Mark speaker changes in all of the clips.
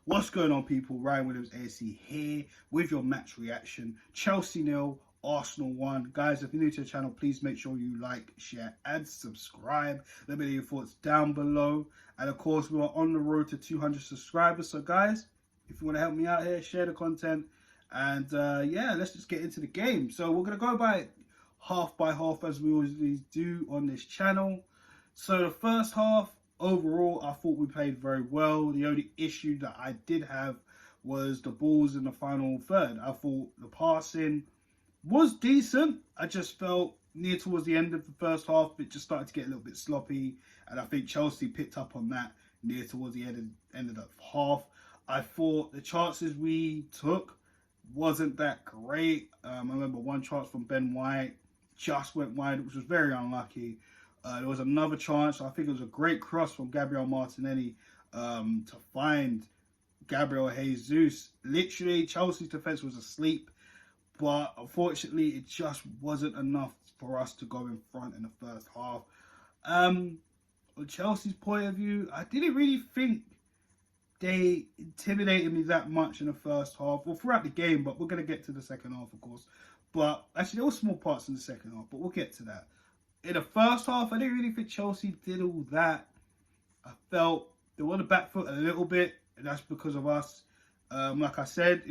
Speaker 1: What's going on, people? Ryan Williams AC here with your match reaction. Chelsea 0, Arsenal 1. Guys, if you're new to the channel, please make sure you like, share, and subscribe. Let me know your thoughts down below. And of course, we are on the road to 200 subscribers. So, guys, if you want to help me out here, share the content. And yeah, let's just get into the game. So, we're going to go by half as we always do on this channel. So, the first half, overall, I thought we played very well. The only issue that I did have was the balls in the final third. I thought the passing was decent. I just felt near towards the end of the first half, it just started to get a little bit sloppy. And I think Chelsea picked up on that near towards the end of the half. I thought the chances we took wasn't that great. I remember one chance from Ben White just went wide, which was very unlucky. There was another chance. I think it was a great cross from Gabriel Martinelli to find Gabriel Jesus. Literally, Chelsea's defence was asleep, but unfortunately, it just wasn't enough for us to go in front in the first half. On Chelsea's point of view, I didn't really think they intimidated me that much in the first half, or throughout the game, but we're going to get to the second half, of course. But actually, there were small parts in the second half, but we'll get to that. In the first half, I didn't really think Chelsea did all that. I felt they were on the back foot a little bit, and that's because of us. Like I said,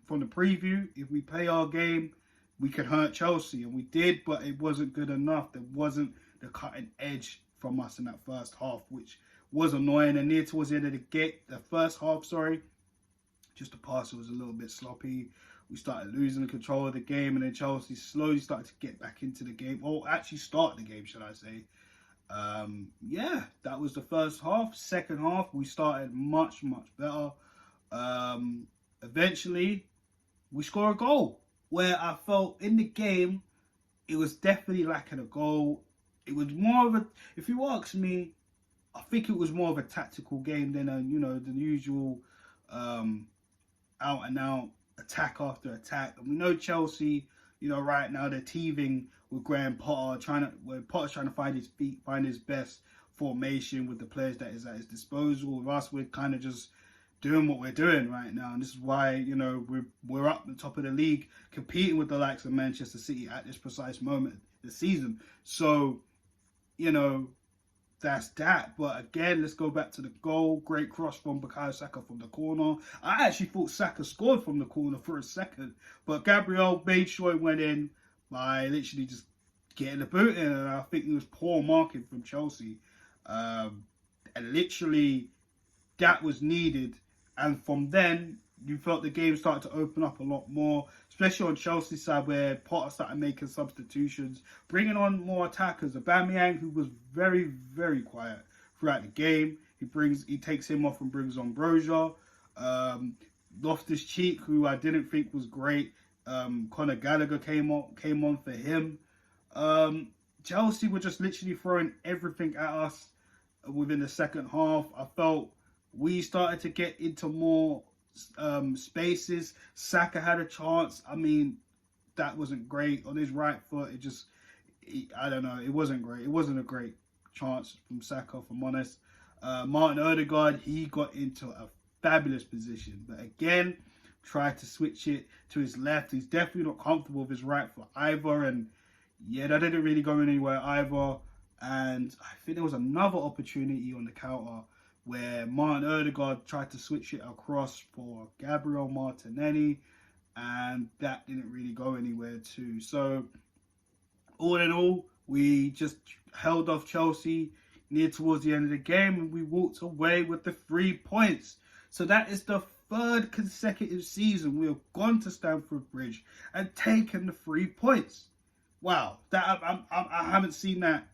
Speaker 1: from the preview, if we play our game, we can hurt Chelsea, and we did, but it wasn't good enough. There wasn't the cutting edge from us in that first half, which was annoying. And near towards the end of the first half, just the pass was a little bit sloppy. We started losing control of the game, and then Chelsea slowly started to get back into the game, or actually start the game, should I say. Yeah, that was the first half. Second half, we started much better. Eventually, we score a goal, where I felt in the game, it was definitely lacking a goal. It was more of a, if you ask me, I think it was more of a tactical game than the usual out and out attack after attack. And we know Chelsea, right now they're teething with Graham Potter, Potter's trying to find his feet, find his best formation with the players that is at his disposal. With us, we're kind of just doing what we're doing right now, and this is why we're up the top of the league, competing with the likes of Manchester City at this precise moment this season. So, that's that. But again, let's go back to the goal. Great cross from Bukayo Saka from the corner. I actually thought Saka scored from the corner for a second, but Gabriel made sure it went in by literally just getting the boot in, and I think it was poor marking from Chelsea. And literally, that was needed. And from then, you felt the game started to open up a lot more, especially on Chelsea's side, where Potter started making substitutions, bringing on more attackers. Aubameyang, who was very quiet throughout the game, he takes him off and brings on Broja. Loftus-Cheek, who I didn't think was great. Conor Gallagher came on for him. Chelsea were just literally throwing everything at us within the second half. I felt we started to get into more spaces. Saka had a chance. I mean, that wasn't great on his right foot. I don't know. It wasn't great. It wasn't a great chance from Saka, if I'm honest. Martin Odegaard, he got into a fabulous position, but again, tried to switch it to his left. He's definitely not comfortable with his right foot either, and yeah, that didn't really go anywhere either. And I think there was another opportunity on the counter where Martin Odegaard tried to switch it across for Gabriel Martinelli, and that didn't really go anywhere too. So, all in all, we just held off Chelsea near towards the end of the game, and we walked away with the 3 points. So that is the third consecutive season we have gone to Stamford Bridge and taken the 3 points. Wow, that I haven't seen that.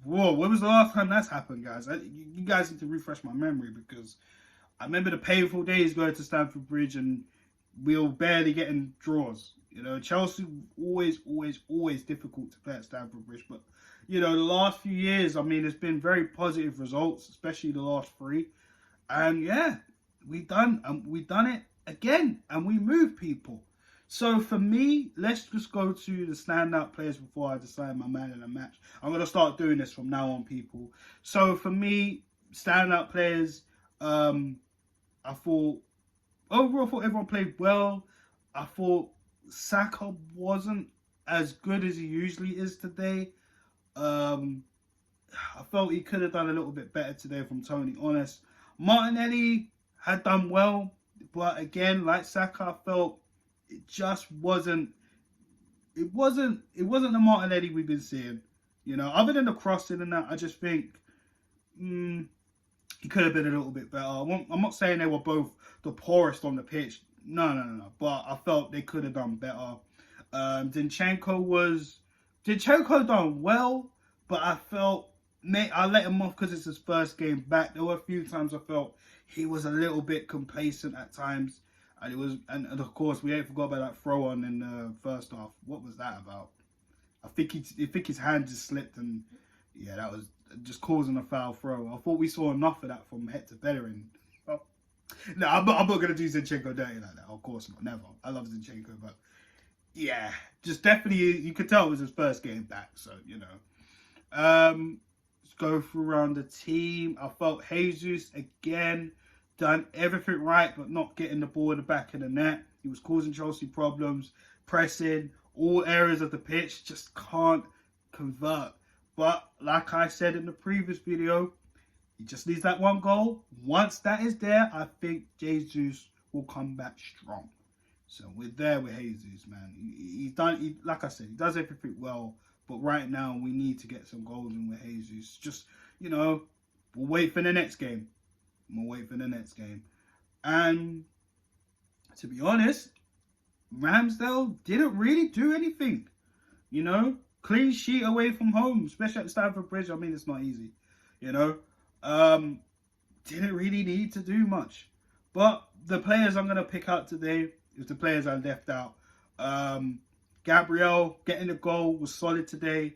Speaker 1: Whoa, when was the last time that's happened, guys? You guys need to refresh my memory, because I remember the painful days going to Stamford Bridge and we were barely getting draws. Chelsea always difficult to play at Stamford Bridge. But, the last few years, I mean, it's been very positive results, especially the last 3. And yeah, we done it again, and we moved people. So for me, let's just go to the standout players before I decide my man in the match. I'm going to start doing this from now on, people. So for me, standout players, I thought overall, I thought everyone played well. I thought Saka wasn't as good as he usually is today. Um, I felt he could have done a little bit better today, from Tony Honest. Martinelli had done well, but again, like Saka, I felt it just wasn't. It wasn't the Martinelli we've been seeing. You know, other than the crossing and that, I just think he could have been a little bit better. I'm not saying they were both the poorest on the pitch. No. But I felt they could have done better. Zinchenko done well, but I felt I let him off because it's his first game back. There were a few times I felt he was a little bit complacent at times, and of course we ain't forgot about that throw on in the first half. What was that about? I think his hand just slipped, and yeah, that was just causing a foul throw. I thought we saw enough of that from Hector Bellerin. Oh. No, I'm not going to do Zinchenko dirty like that. Of course not, never. I love Zinchenko, but yeah, just definitely you could tell it was his first game back. So you know, let's go through around the team. I felt Jesus again done everything right, but not getting the ball in the back of the net. He was causing Chelsea problems, pressing all areas of the pitch, just can't convert. But like I said in the previous video, he just needs that one goal. Once that is there, I think Jesus will come back strong. So we're there with Jesus, man. Like I said, he does everything well. But right now, we need to get some goals in with Jesus. Just, you know, we'll wait for the next game. And to be honest, Ramsdale didn't really do anything. You know, clean sheet away from home, especially at Stamford Bridge. I mean, it's not easy. You know, didn't really need to do much. But the players I'm going to pick out today is the players I left out. Gabriel getting the goal was solid today.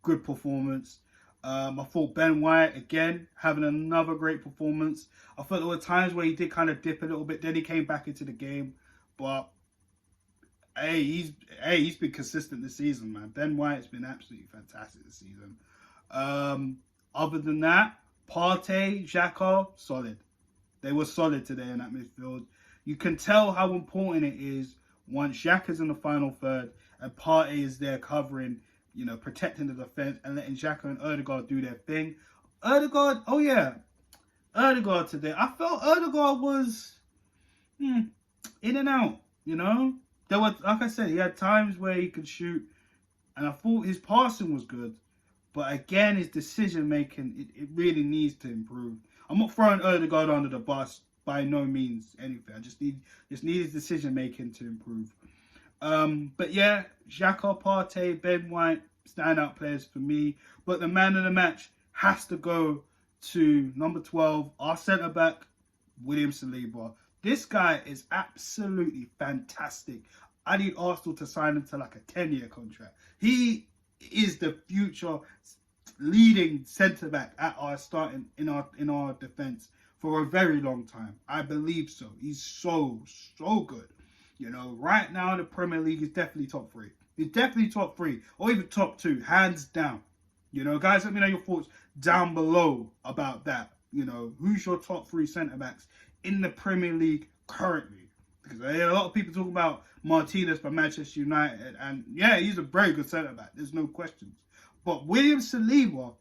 Speaker 1: Good performance. I thought Ben White, again, having another great performance. I thought there were times where he did kind of dip a little bit. Then he came back into the game. But, hey, he's been consistent this season, man. Ben White's been absolutely fantastic this season. Other than that, Partey, Xhaka, solid. They were solid today in that midfield. You can tell how important it is once Xhaka's in the final third and Partey is there covering, you know, protecting the defence and letting Xhaka and Ødegaard do their thing. Ødegaard today. I felt Ødegaard was in and out, you know. There were, like I said, he had times where he could shoot, and I thought his passing was good. But again, his decision making, it really needs to improve. I'm not throwing Ødegaard under the bus by no means anything. I just need his decision making to improve. But yeah, Xhaka, Partey, Ben White, standout players for me. But the man of the match has to go to number 12, our centre back, William Saliba. This guy is absolutely fantastic. I need Arsenal to sign him to like a 10-year contract. He is the future leading centre back at our starting in our defence for a very long time. I believe so. He's so good. You know, right now in the Premier League, he's definitely top 3. He's definitely top 3 or even top 2, hands down. You know, guys, let me know your thoughts down below about that. You know, who's your top 3 centre backs in the Premier League currently? Because I hear a lot of people talking about Martinez for Manchester United, and yeah, he's a very good centre back. There's no questions. But William Saliba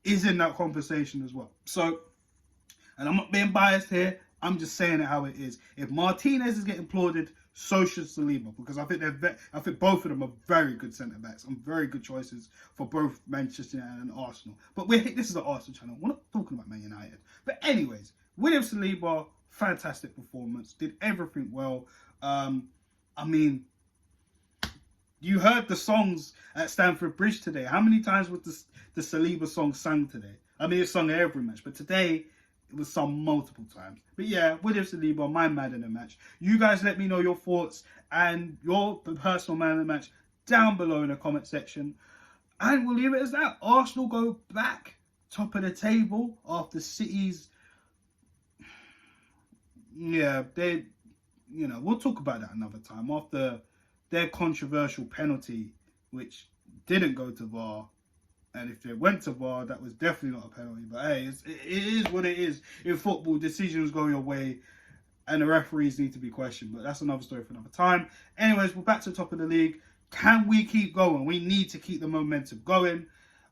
Speaker 1: is in that conversation as well. So, and I'm not being biased here. I'm just saying it how it is. If Martinez is getting applauded, so should Saliba, because I think both of them are very good centre backs and very good choices for both Manchester United and Arsenal. But this is an Arsenal channel. We're not talking about Man United. But anyways, William Saliba, fantastic performance, did everything well. I mean, you heard the songs at Stamford Bridge today. How many times was the Saliba song sung today? I mean, it's sung at every match, but today it was sung multiple times. But yeah, William Saliba, my man in the match. You guys let me know your thoughts and your personal man in the match down below in the comment section. And we'll leave it as that. Arsenal go back top of the table after City's... Yeah, we'll talk about that another time. After their controversial penalty, which didn't go to VAR. And if it went to VAR, that was definitely not a penalty. But hey, it is what it is. In football, decisions go your way. and the referees need to be questioned. But that's another story for another time. Anyways, we're back to the top of the league. Can we keep going? We need to keep the momentum going.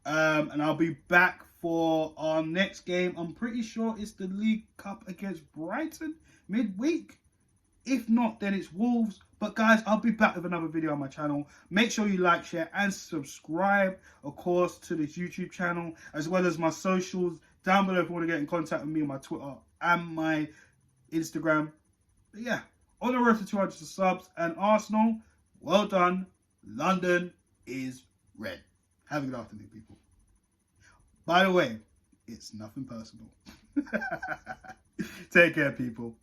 Speaker 1: And I'll be back for our next game. I'm pretty sure it's the League Cup against Brighton midweek. If not, then it's Wolves. But guys, I'll be back with another video on my channel. Make sure you like, share, and subscribe, of course, to this YouTube channel, as well as my socials down below if you want to get in contact with me on my Twitter and my Instagram. But yeah, on the road to 200 subs, and Arsenal, well done. London is red. Have a good afternoon, people. By the way, it's nothing personal. Take care, people.